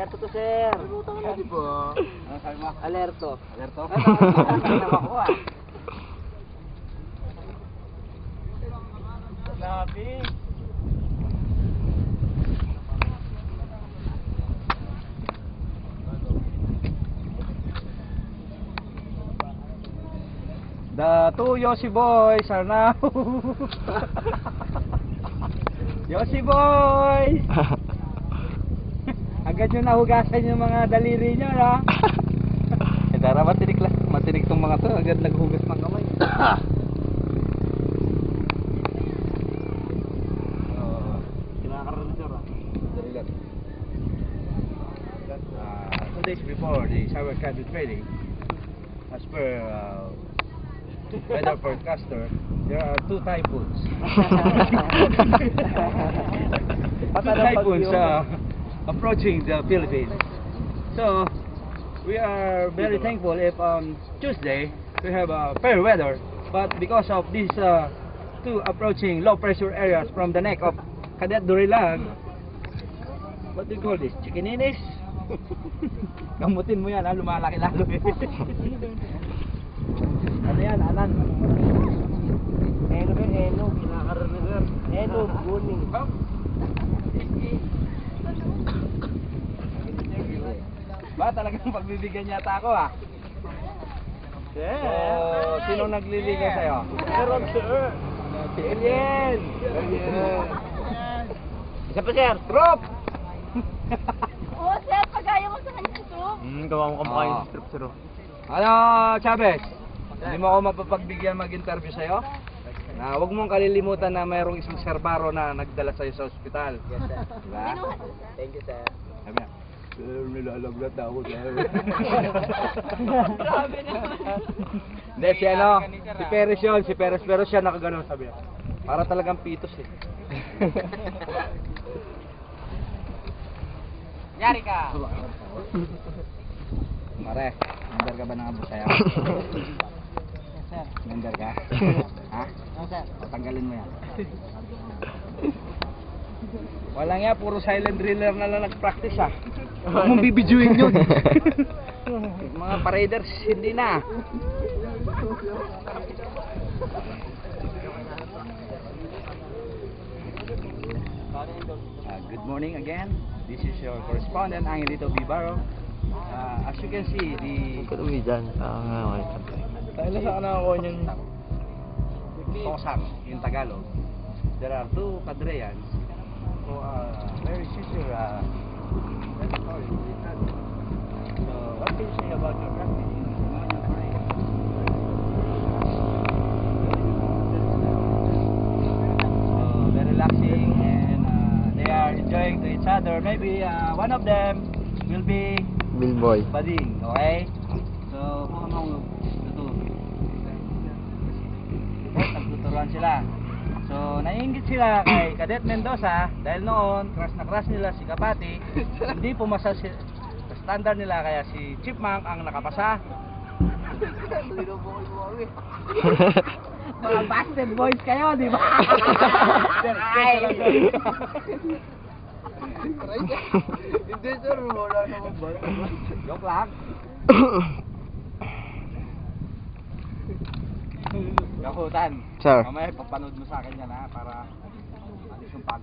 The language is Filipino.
Alerto to, sir. Ano ba? Ano sabi mo? Alerto. Alerto? Ano ako ah. Labi. The two Yossi boys are now. Yossi boys! Agad nyo nahugasan yung mga daliri nyo, ha? Eh, dara matinik lang. Matinik tong mga to. Agad naghugas ng kamay. Kinakaroon, sir ah. Dali lang. 2 days before the shower candle training, as per weather forecaster, there are 2 typhoons. Two typhoons approaching the Philippines. So we are very thankful if on Tuesday we have fair weather, but because of these 2 approaching low pressure areas from the neck of Cadet Durilag, what do you call this? Chickeninis? Gamutin mo yan, ha? Lumalaki lalo eh. Ano yan, anan? Eno, kinakaroon, sir. Eno, buning. Ba, talagang pagbibigyan yata ako, ha? Yeah. So, sinong nagliligaw sa'yo? Meron, sir. Alien! Isa pa, sir. Trop! Oo, sir, pagaya mo sa kanya ito. Gawa mo kamukha yung Ah. script, sir. Ano, Chavez? Hindi mo ako mapapagbigyan mag-interview sa'yo? Huwag mong kalilimutan na mayroong isang serbaro na nagdala sa'yo sa ospital. Yes, sir. Diba? Thank you, sir. Sabi niya, sir, nilalaglat ako, sir. Grabe naman. Hindi, si ano, si Perez yun, si Perez, pero siya nakaganon, sabi niya. Para talagang pitos eh. Yari ka. Mare, member ka ba ng abo sa'yo? Sir. Member ka? Ha? Oo, sir. O, tanggalin mo yan. Walang yan, puro silent driller na lang nag-practice ah. Huwag mong bibidyuin yun. Mga paraders, hindi na. Good morning again. This is your correspondent, Angelito Bibaro. As you can see, the Katuloy dyan. Tayo sa nakakuha niyan Tosang in Tagalog. There are 2 Padreans who are very sincere story to each other. So what can you say about your practice in Demonyo Parade? So they're relaxing and they are enjoying to each other. Maybe one of them will be Billboy. Bading, okay? So, kung anong nagtuturuan sila. So, naiingit sila kay Cadet Mendoza dahil noon, crush na crush nila si Kapati. Hindi pumasa sa standard nila, kaya si Chipmunk ang nakapasa. Mga bastard boys kayo, di ba? Hindi sir, wala naman ba? Joke lang. Gakutan. Sir. Mamaya pagpanood mo sa akin yan ha, para alis yung pagod.